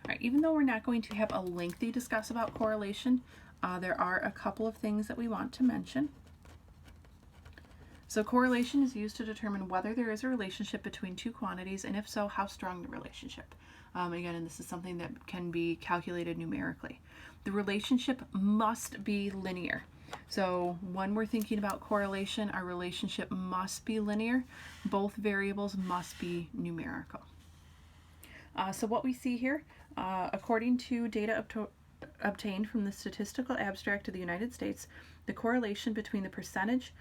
right, even though we're not going to have a lengthy discuss about correlation, there are a couple of things that we want to mention. So correlation is used to determine whether there is a relationship between two quantities, and if so, how strong the relationship. Again, and this is something that can be calculated numerically. The relationship must be linear. So when we're thinking about correlation, our relationship must be linear. Both variables must be numerical. So what we see here, according to data obtained from the Statistical Abstract of the United States, the correlation between the percentage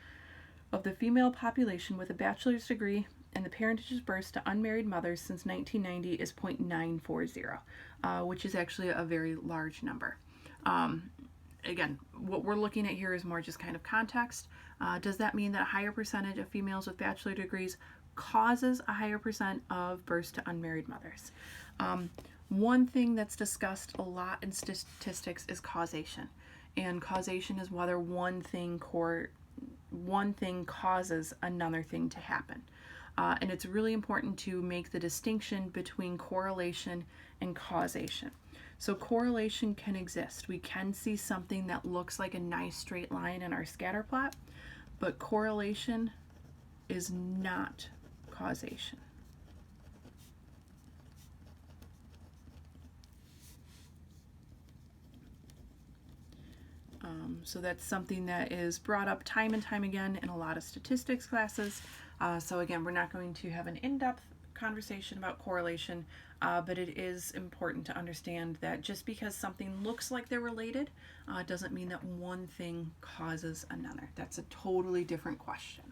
of the female population with a bachelor's degree and the parentage of births to unmarried mothers since 1990 is 0.940, which is actually a very large number. Again, what we're looking at here is more just kind of context. Does that mean that a higher percentage of females with bachelor degrees causes a higher percent of births to unmarried mothers? One thing that's discussed a lot in statistics is causation. And causation is whether one thing causes another thing to happen. And it's really important to make the distinction between correlation and causation. So correlation can exist. We can see something that looks like a nice straight line in our scatter plot, but correlation is not causation. So that's something that is brought up time and time again in a lot of statistics classes. So again, we're not going to have an in-depth conversation about correlation, but it is important to understand that just because something looks like they're related doesn't mean that one thing causes another. That's a totally different question.